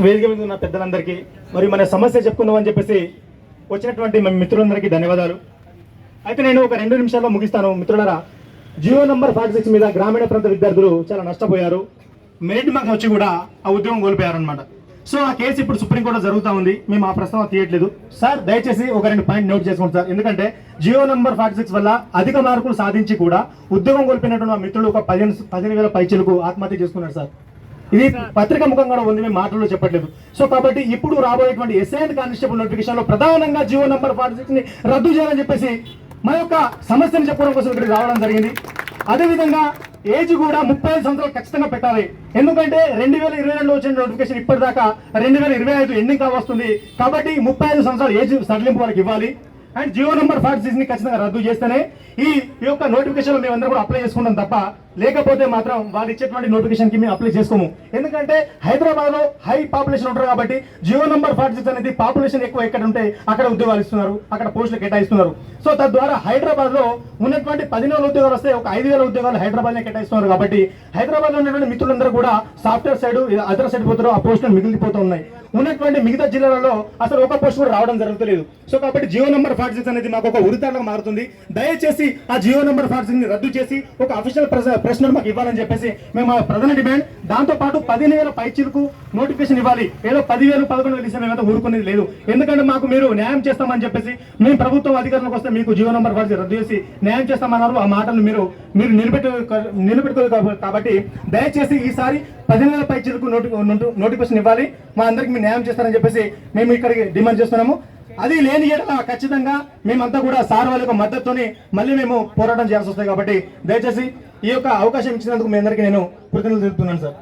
వేదిక మీద ఉన్న పెద్దలందరికీ మరియు మన సమస్య చెప్పుకుందామని చెప్పేసి వచ్చినటువంటి మన మిత్రులందరికీ ధన్యవాదాలు. అయితే నేను ఒక 2 నిమిషాల్లో ముగిస్తాను. మిత్రులారా, జియో నంబర్ 46 మీద గ్రామీణ ప్రాంత విద్యార్థులు చాలా నష్టపోయారు. మెరిట్ మార్క్స్ వచ్చి కూడా ఆ ఉద్యోగం కోల్పోయారు అనమాట. సో ఆ కేసు ఇప్పుడు సుప్రీంకోర్టులో జరుగుతూ ఉంది. మేము ఆ ప్రస్తావన తీయట్లేదు. సార్ దయచేసి ఒక 2 పాయింట్ నోట్ చేసుకోండి సార్. ఎందుకంటే జియో నంబర్ 46 వల్ల అధిక మార్కులు సాధించి కూడా ఉద్యోగం కోల్పోయినటువంటి మా మిత్రులు ఒక 15,000 పైచలకు ఆత్మహత్య చేసుకున్నారు సార్. ఇది పత్రిక ముఖంగా ఉంది, మేము మాటల్లో చెప్పట్లేదు. సో కాబట్టి ఇప్పుడు రాబోయేటువంటి ఎస్ఐ అండ్ కానిస్టేబుల్ నోటిఫికేషన్ లో ప్రధానంగా జియో నంబర్ 46 ని రద్దు చేయాలని చెప్పేసి మా యొక్క సమస్యను చెప్పడం కోసం ఇక్కడికి రావడం జరిగింది. అదేవిధంగా ఏజ్ కూడా 35 సంవత్సరాలు ఖచ్చితంగా పెట్టాలి. ఎందుకంటే 2022లో వచ్చిన నోటిఫికేషన్ ఇప్పటిదాకా 2025 ఎండింగ్ కావస్తుంది. కాబట్టి 35 సంవత్సరాలు ఏజ్ సడలింపు వాళ్ళకి ఇవ్వాలి. అండ్ జియో నంబర్ 46 ని ఖచ్చితంగా రద్దు చేస్తేనే ఈ యొక్క నోటిఫికేషన్ లో మేమందరం కూడా అప్లై చేసుకుంటాం తప్ప లేకపోతే మాత్రం వాళ్ళు ఇచ్చేటువంటి నోటిఫికేషన్ కి మేము అప్లై చేసుకోము. ఎందుకంటే హైదరాబాద్ లో హై పాపులేషన్ ఉంటారు కాబట్టి జియో నంబర్ 46 అనేది పాపులేషన్ ఎక్కువ ఎక్కడ ఉంటే అక్కడ ఉద్యోగాలు ఇస్తున్నారు, అక్కడ పోస్టులు కేటాయిస్తున్నారు. సో తద్వారా హైదరాబాద్ లో ఉన్నటువంటి 10,000 ఉద్యోగాలు వస్తే ఒక 5,000 ఉద్యోగాలు హైదరాబాద్ లో కేటాయిస్తున్నారు. కాబట్టి హైదరాబాద్ లో ఉన్నటువంటి మిత్రులందరూ కూడా సాఫ్ట్వేర్ సైడ్ అదర్ సైడ్ పోతారు, ఆ పోస్టులు మిగిలిపోతూ ఉన్నాయి. ఉన్నటువంటి మిగతా జిల్లాలలో అసలు ఒక పోస్ట్ కూడా రావడం జరుగుతలేదు. సో కాబట్టి జియో నంబర్ 46 అనేది మాకు ఒక ఉరితాడుగా మారుతుంది. దయచేసి ఆ జియో నంబర్ 46 ని రద్దు చేసి ఒక అఫీషియల్ ప్రెస్ నోట్ మాకు ఇవ్వాలని చెప్పేసి మేము ప్రధాన డిమాండ్. దాంతో పాటు 15,000 పైచీలకు నోటిఫికేషన్ ఇవ్వాలి. ఏదో 10,000 11,000 ఇస్తే మేమైతే ఊరుకునేది లేదు. ఎందుకంటే మాకు మీరు న్యాయం చేస్తామని చెప్పేసి మేము ప్రభుత్వం అధికారంలోకి వస్తే మీకు జియో నంబర్ 46 రద్దు చేసి న్యాయం చేస్తామన్నారు. ఆ మాటలు మీరు నిలబెట్టుకోలేదు. కాబట్టి దయచేసి ఈసారి 10,000 పైచీలకు నోటిఫికేషన్ ఇవ్వాలి. మా అందరికి మీరు న్యాయం చేస్తారని చెప్పేసి మేము ఇక్కడికి డిమాండ్ చేస్తున్నాము. అది లేని ఎడల ఖచ్చితంగా మేమంతా కూడా సార్ వాళ్ళ యొక్క మద్దతుతోని మళ్ళీ మేము పోరాటం చేయాల్సి వస్తాయి. కాబట్టి దయచేసి ఈ యొక్క అవకాశం ఇచ్చినందుకు మీ అందరికీ నేను కృతజ్ఞతలు తెలుపుతున్నాను సార్.